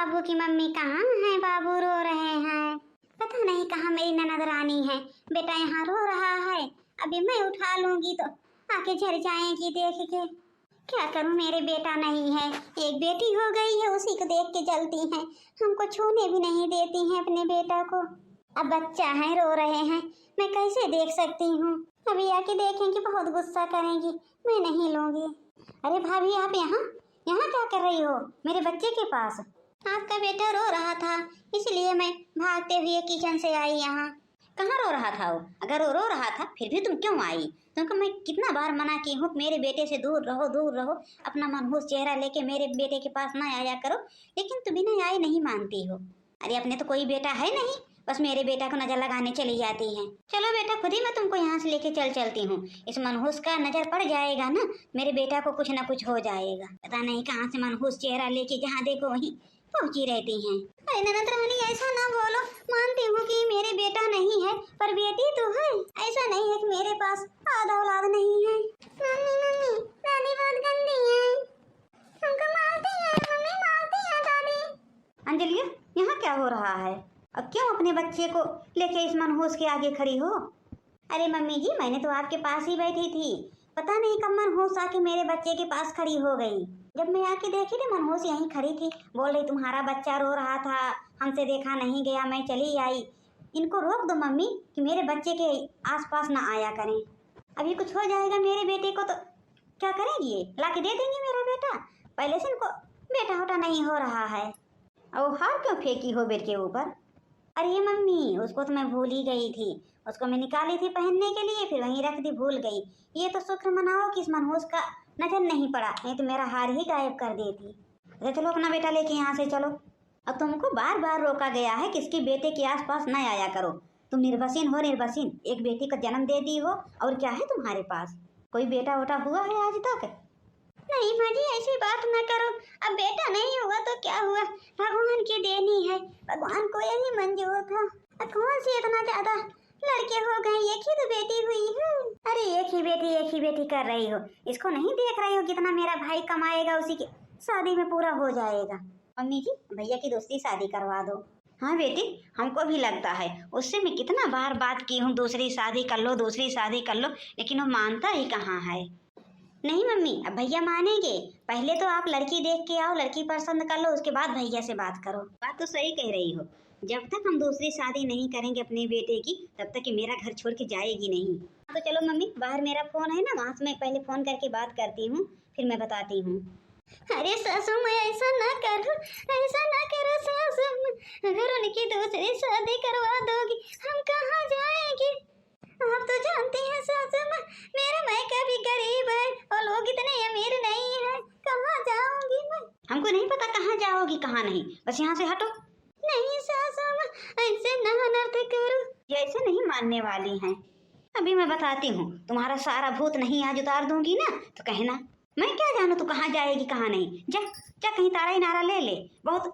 बाबू की मम्मी कहाँ है? बाबू रो रहे हैं, पता नहीं कहाँ मेरी ननद रानी है। बेटा यहाँ रो रहा है, अभी मैं उठा लूंगी तो आके झर जाएंगी देख के। क्या करूँ, मेरे बेटा नहीं है, एक बेटी हो गई है, उसी को देख के जलती हैं। हमको छूने भी नहीं देती हैं अपने बेटा को। अब बच्चा है, रो रहे हैं, मैं कैसे देख सकती हूँ? अभी आके देखेंगी, बहुत गुस्सा करेंगी, मैं नहीं लूंगी। अरे भाभी, आप यहाँ यहाँ क्या कर रही हो? मेरे बच्चे के पास। आपका बेटा रो रहा था, इसलिए मैं भागते हुए किचन से आई यहाँ। कहाँ रो रहा था वो? अगर वो रो रहा था फिर भी तुम क्यों आई? तुमको मैं कितना बार मना की हूँ, मेरे बेटे से दूर रहो, दूर रहो, अपना मनहूस चेहरा लेके मेरे बेटे के पास ना आया करो, लेकिन तुम बिना आए नहीं मानती हो। अरे अपने तो कोई बेटा है नहीं, बस मेरे बेटा को नजर लगाने चली जाती है। चलो बेटा, खुद ही मैं तुमको यहाँ से लेके चलती हूँ। इस मनहूस का नजर पड़ जाएगा ना, मेरे बेटा को कुछ ना कुछ हो जाएगा। पता नहीं कहाँ से मनहूस चेहरा लेके जहाँ देखो वहीं पहुंची रहती हैं। अरे ननद रानी, ऐसा ना बोलो, मानती हूँ कि मेरे बेटा नहीं है, पर बेटी तो है। ऐसा नहीं है कि मेरे पास आधा औलाद नहीं है। मम्मी मम्मी, दादी बहुत गंदी है, हमको मारती है, मम्मी मारती है दादी। अंजलि, यहाँ क्या हो रहा है? अब क्यों अपने बच्चे को लेके इस मनहूस के आगे खड़ी हो? अरे मम्मी जी, मैंने तो आपके पास ही बैठी थी, पता नहीं कब मनहूस आके मेरे बच्चे के पास खड़ी हो गई। जब मैं आके देखी तो मनहूस यहीं खड़ी थी, बोल रही तुम्हारा बच्चा रो रहा था, हमसे देखा नहीं गया, मैं चली आई। इनको रोक दो मम्मी कि मेरे बच्चे के आसपास ना आया करें। अभी कुछ हो जाएगा मेरे बेटे को तो क्या करेंगी? ये ला के दे देंगे मेरा बेटा। पहले से इनको बेटा होटा नहीं हो रहा है। और हार क्यों फेंकी हो बेटे के ऊपर? अरे मम्मी, उसको तो मैं भूल ही गई थी, उसको मैं निकाली थी पहनने के लिए, फिर वहीं रख दी, भूल गई। ये तो शुक्र मनाओ कि इस मनहूस का नजर नहीं पड़ा, नहीं तो मेरा हार ही गायब कर देती। अरे चलो अपना बेटा लेके यहाँ से चलो। अब तुमको बार बार रोका गया है कि इसके बेटे के आसपास न आया करो। तुम निर्भसीन हो, निर्भसीन। एक बेटी का जन्म दे दी हो, और क्या है तुम्हारे पास? कोई बेटा वोटा हुआ है आज तक? नहीं माँ जी, ऐसी बात ना करो। अब बेटा नहीं हुआ तो क्या हुआ, भगवान की देनी है, भगवान को यही मंजूर था। अब कौन सी इतना ज्यादा लड़के हो गए, एक ही तो बेटी हुई है। अरे एक ही बेटी कर रही हो, इसको नहीं देख रही हो कितना मेरा भाई कमाएगा, उसी की शादी में पूरा हो जाएगा। मम्मी जी, भैया की दूसरी शादी करवा दो। हाँ बेटी, हमको भी लगता है, उससे मैं कितना बार बात की हूँ, दूसरी शादी कर लो, दूसरी शादी कर लो, लेकिन वो मानता ही कहाँ है। नहीं मम्मी, अब भैया मानेंगे, पहले तो आप लड़की देख के आओ, लड़की पसंद कर लो, उसके बाद भैया से बात करो। बात तो सही कह रही हो, जब तक हम दूसरी शादी नहीं करेंगे अपने बेटे की, तब तक कि मेरा घर छोड़ के जाएगी नहीं। तो चलो मम्मी, बाहर मेरा फोन है ना, वहाँ से मैं पहले फोन करके बात करती हूँ, फिर मैं बताती हूँ। अरे सासू मैं ऐसा ना करो, ऐसा ना करो सासू, अगर उनकी दूसरी शादी करवा दोगी हम कहाँ जाएंगे? आप तो जानती हैं सासू माँ, मेरा मायका भी गरीब है और लोग इतने अमीर नहीं है, कहाँ जाऊंगी मैं? हमको नहीं पता कहाँ जाओगी कहाँ नहीं, बस यहाँ से हटो। नहीं सासू माँ, ऐसे ना अनर्थ करो। ये ऐसे नहीं मानने वाली हैं। अभी मैं बताती हूँ, तुम्हारा सारा भूत नहीं आज उतार दूंगी ना तो कहना मैं क्या जानू तू कहाँ जाएगी कहाँ नहीं। जा जा, कहीं तारा ही नारा ले ले, बहुत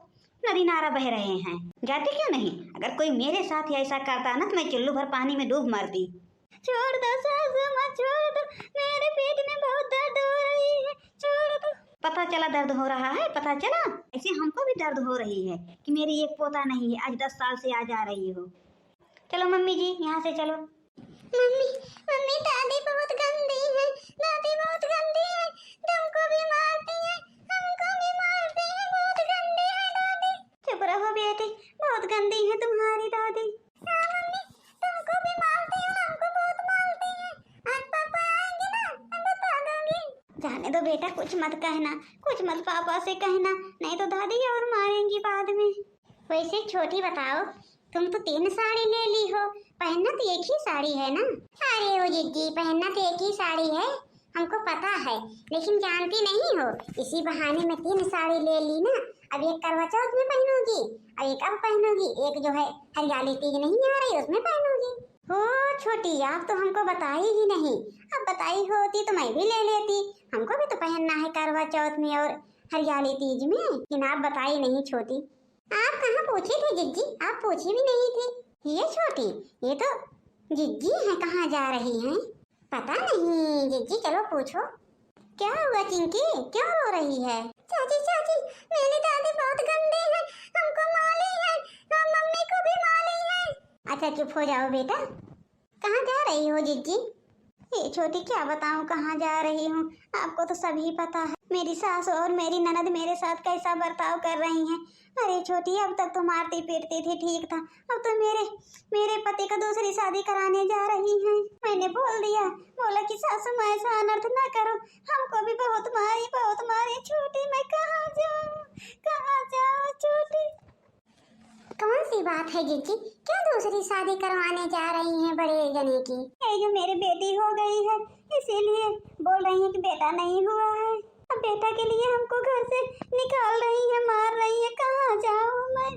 नदी नारा बह रहे हैं, जाती क्यों नहीं? अगर कोई मेरे साथ ही ऐसा करता ना तो मैं चुल्लू भर पानी में डूब मरती। छोड़ दो सासू माँ, छोड़ दो, मेरे पेट में बहुत दर्द हो रही है, छोड़ दो। पता चला दर्द हो रहा है, पता चला? ऐसे हमको भी दर्द हो रही है कि मेरी एक पोता नहीं है, आज 10 साल से आ जा रही हो। चलो मम्मी जी, यहाँ से चलो। मम्मी मम्मी, दादी बहुत गंदी है, दादी बहुत गंदी है, तुमको भी मारती है, हमको भी मारती है, बहुत गंदी है दादी। चुप रहो बेटी, बहुत गंदी है तुम्हारी दादी। हाँ मम्मी, तुमको भी मारती है, हमको बहुत मारती है, आज पापा आएंगे ना मैं बता दूंगी। जाने दो बेटा, कुछ मत कहना, कुछ मत पापा से कहना, नहीं तो दादी और मारेंगी बाद में। वैसे छोटी बताओ, तुम तो 3 साड़ी ले ली हो, पहनना तो एक ही साड़ी है ना? अरे ओ जिज्जी, पहनना तो एक ही साड़ी है, हमको पता है, लेकिन जानती नहीं हो, इसी बहाने में 3 साड़ी ले ली ना। अब एक करवा चौथ में पहनूंगी, और एक अब पहनूंगी, एक जो है हरियाली तीज नहीं आ रही उसमें पहनूंगी। हो छोटी, आप तो हमको बताई ही नहीं, अब बताई होती तो मैं भी ले लेती, हमको भी तो पहनना है करवा चौथ में और हरियाली तीज में, लेकिन आप बताई नहीं छोटी। आप कहाँ पूछी थी जिज्जी, आप पूछी भी नहीं थी। ये छोटी, ये तो जिज्जी है, कहाँ जा रही हैं? पता नहीं जिज्जी, चलो पूछो। क्या हुआ चिंकी, क्यों रो रही है? चाची चाची, मेरी दादी बहुत गंदी है, हमको मारी है और मम्मी को भी मारी है। अच्छा चुप हो जाओ बेटा। कहाँ जा रही हो जिज्जी? ये छोटी क्या बताऊं कहाँ जा रही हूँ, आपको तो सभी पता है मेरी सास और मेरी ननद मेरे साथ कैसा बर्ताव कर रही हैं। अरे छोटी, अब तक तो मारती पीटती थी, ठीक था, अब तो मेरे पति का दूसरी शादी कराने जा रही हैं। मैंने बोल दिया, बोला कि सासू माँ ऐसा अनर्थ ना करो, हमको भी बहुत मारी। छोटी मैं कहाँ जाऊँ छोटी। कौन सी बात है जीजी, क्या दूसरी शादी करवाने जा रही हैं बड़े जने की? ये जो मेरी बेटी हो गई है इसीलिए बोल रही है कि बेटा नहीं हुआ है, अब बेटा के लिए हमको घर से निकाल रही है, मार रही है। कहाँ जाऊँ मैं,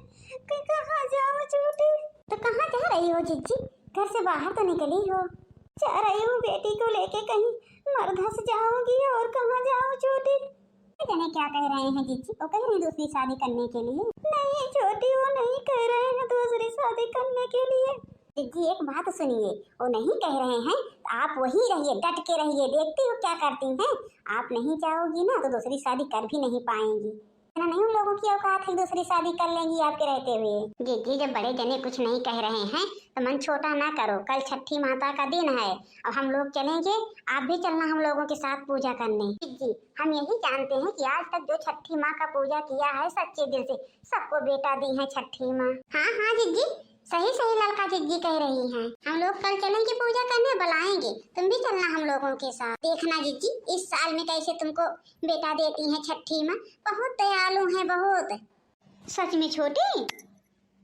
कहाँ जाऊँ छोटी? तो कहाँ जा रही हो जीजी? घर से बाहर तो निकली हो। जा रही हूँ बेटी को लेके कहीं मरघस जाऊंगी, और कहाँ जाऊँ छोटी? जाने क्या कह रहे हैं जीजी, वो कह रहे हैं दूसरी शादी करने के लिए? नहीं छोटी, वो नहीं कह रहे हैं दूसरी शादी करने के लिए। जीजी एक बात सुनिए, वो नहीं कह रहे हैं, आप वही रहिए, डट के रहिए, देखती हो क्या करती हैं। आप नहीं जाओगी ना तो दूसरी शादी कर भी नहीं पाएंगी। ना नहीं उन लोगों की औकात है दूसरी शादी कर लेंगी आपके रहते हुए। जीजी जब बड़े जने कुछ नहीं कह रहे हैं तो मन छोटा ना करो, कल छठी माता का दिन है और हम लोग चलेंगे, आप भी चलना हम लोगों के साथ पूजा करने। जीजी हम यही जानते हैं कि आज तक जो छठी माँ का पूजा किया है सच्चे दिल से, सबको बेटा दी है छठी माँ। हाँ जीजी, सही लड़का जिज्जी कह रही हैं। हम लोग कल चलेंगे पूजा करने, बुलाएंगे, तुम भी चलना हम लोगों के साथ। देखना जिज्जी इस साल में कैसे तुमको बेटा देती हैं छठी माँ, बहुत दयालु हैं बहुत। सच में छोटी?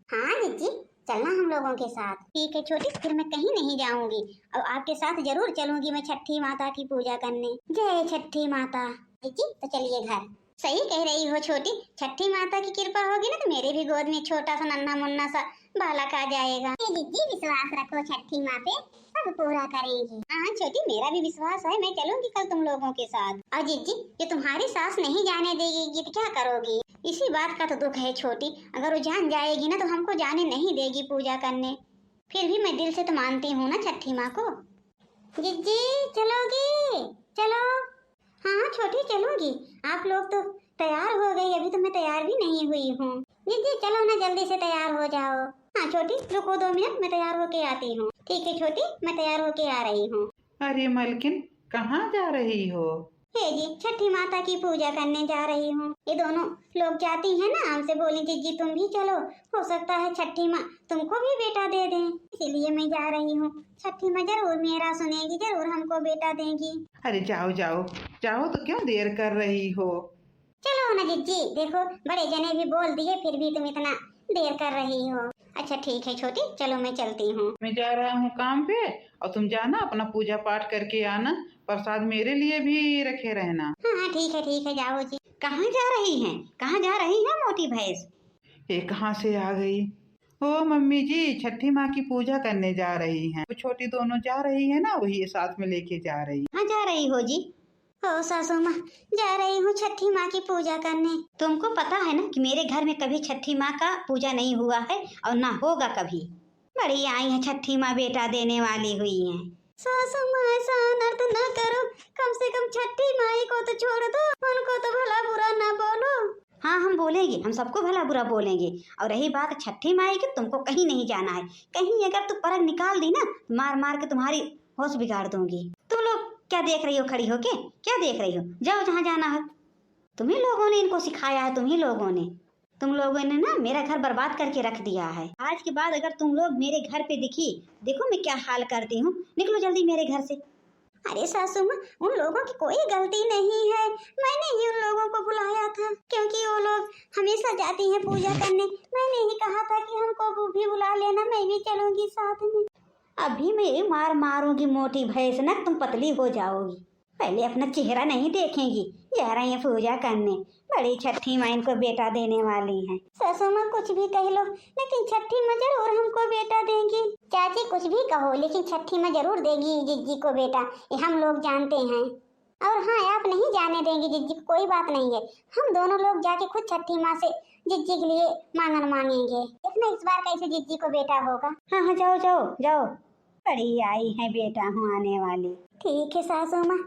हाँ जिज्जी, चलना हम लोगों के साथ। ठीक है छोटी, फिर मैं कहीं नहीं जाऊंगी और आपके साथ जरूर चलूंगी मैं छठी माता की पूजा करने। जय छठी माता। जिज्जी तो चलिए घर। सही कह रही हो छोटी, छठी माता की कृपा होगी ना तो मेरे भी गोद में छोटा सा नन्हा मुन्ना सा बालक आ जाएगा। जिज्जी विश्वास रखो छठी माँ पे, सब पूरा करेंगी। हाँ छोटी, मेरा भी विश्वास है, मैं चलूंगी कल तुम लोगों के साथ। और जिज्जी ये तुम्हारी सास नहीं जाने देगी तो क्या करोगी? इसी बात का तो दुख है छोटी, अगर वो जान जाएगी ना तो हमको जाने नहीं देगी पूजा करने। फिर भी मैं दिल से तो मानती हूँ ना छठी माँ को। जिज्जी चलोगी? चलो। हाँ छोटी चलूंगी, आप लोग तो तैयार हो गई, अभी तो मैं तैयार भी नहीं हुई हूँ। जिज्जी चलो ना जल्दी से तैयार हो जाओ। हाँ छोटी रुको 2 मिनट, मैं तैयार होके आती हूँ। ठीक है छोटी, मैं तैयार होके आ रही हूँ। अरे मलकिन, कहाँ जा रही हो? हे जी, छठी माता की पूजा करने जा रही हूँ। ये दोनों लोग जाती हैं ना, हमसे बोली जिज्जी तुम भी चलो, हो सकता है छठी माँ तुमको भी बेटा दे दें, इसीलिए मैं जा रही हूँ। छठी माँ जरूर मेरा सुनेगी, जरूर हमको बेटा देंगी। अरे जाओ जाओ जाओ, तो क्यों देर कर रही हो? चलो ना जिज्जी, देखो बड़े जने भी बोल दिए फिर भी तुम इतना देर कर रही हो। अच्छा ठीक है छोटी, चलो मैं चलती हूँ। मैं जा रहा हूँ काम पे, और तुम जाना अपना पूजा पाठ करके आना, प्रसाद मेरे लिए भी रखे रहना। हाँ ठीक है जाओ जी। कहाँ जा रही हैं? कहाँ जा रही हैं मोटी भैंस? ये कहाँ से आ गई? ओ मम्मी जी, छठी माँ की पूजा करने जा रही हैं। वो छोटी दोनों जा रही है ना, वही साथ में लेके जा रही। कहाँ जा रही हो जी? ओ सासू माँ, जा रही हूँ छठी माँ की पूजा करने। तुमको पता है ना कि मेरे घर में कभी छठी माँ का पूजा नहीं हुआ है और ना होगा कभी। बड़ी आई है छठी माँ बेटा देने वाली हुई है। सासू माँ ऐसा अनर्थ न करो, कम से कम छठी माई को तो छोड़ दो, उनको तो भला बुरा ना बोलो। हाँ हम बोलेंगे, हम सबको भला बुरा बोलेंगे। और रही बात छठी माई की, तुमको कहीं नहीं जाना है। कहीं अगर तू परग निकाल दी ना, मार मार के तुम्हारी होश बिगाड़ दूंगी। तुम लोग क्या देख रही हो खड़ी होके? क्या देख रही हो? जाओ जहाँ जाना है। तुम्ही लोगों ने इनको सिखाया है, तुम लोगों ने ना मेरा घर बर्बाद करके रख दिया है। आज के बाद अगर तुम लोग मेरे घर पे दिखी, देखो मैं क्या हाल करती हूँ। निकलो जल्दी मेरे घर से। अरे सासू माँ, उन लोगों की कोई गलती नहीं है, मैंने ही उन लोगों को बुलाया था, क्योंकि वो लोग हमेशा जाती हैं पूजा करने। मैंने ही कहा था कि हमको भी बुला लेना, मैं भी चलूंगी साथ में। अभी मैं मार मारूंगी मोटी भैंस ना, तुम पतली हो जाओगी। पहले अपना चेहरा नहीं देखेंगी, जा रही है पूजा करने। बड़ी छठी माँ इनको बेटा देने वाली है। सासू माँ कुछ भी कह लो, लेकिन छठी माँ जरूर हमको बेटा देंगी। चाची कुछ भी कहो, लेकिन छठी माँ जरूर देगी जिज्जी को बेटा, ये हम लोग जानते हैं। और हाँ, आप नहीं जाने देंगे जिज्जी को, कोई बात नहीं है। हम दोनों लोग जाके खुद छठी माँ से जिज्जी के लिए मांगन मांगेंगे, देखना इस बार कैसे जिज्जी को बेटा होगा। हाँ जाओ। बड़ी आई है बेटा हूँ आने वाली। ठीक है सासू माँ,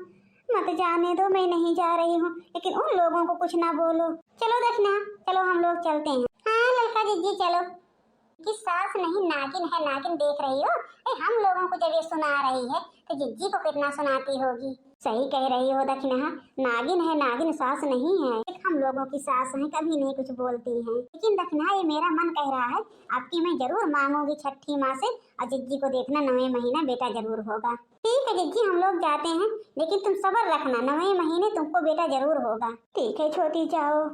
मत जाने दो, मैं नहीं जा रही हूँ, लेकिन उन लोगों को कुछ ना बोलो। चलो दक्षिणा, चलो हम लोग चलते हैं। हाँ ललका जीजी चलो। कि सास नहीं नागिन है, नागिन देख रही हो? हम लोगों को जब ये सुना रही है तो जिज्जी को कितना सुनाती होगी। सही कह रही हो दक्षिणा, नागिन है, नागिन सास नहीं है। हम लोगों की सास है, कभी नहीं कुछ बोलती है। लेकिन दक्षिणा ये मेरा मन कह रहा है आपकी मैं जरूर मांगूंगी छठी माँ से, और जिज्जी को देखना 9वें महीना बेटा जरूर होगा। ठीक है जिज्जी हम लोग जाते हैं, लेकिन तुम सब्र रखना, 9वें महीने तुमको बेटा जरूर होगा। ठीक है छोटी, जाओ।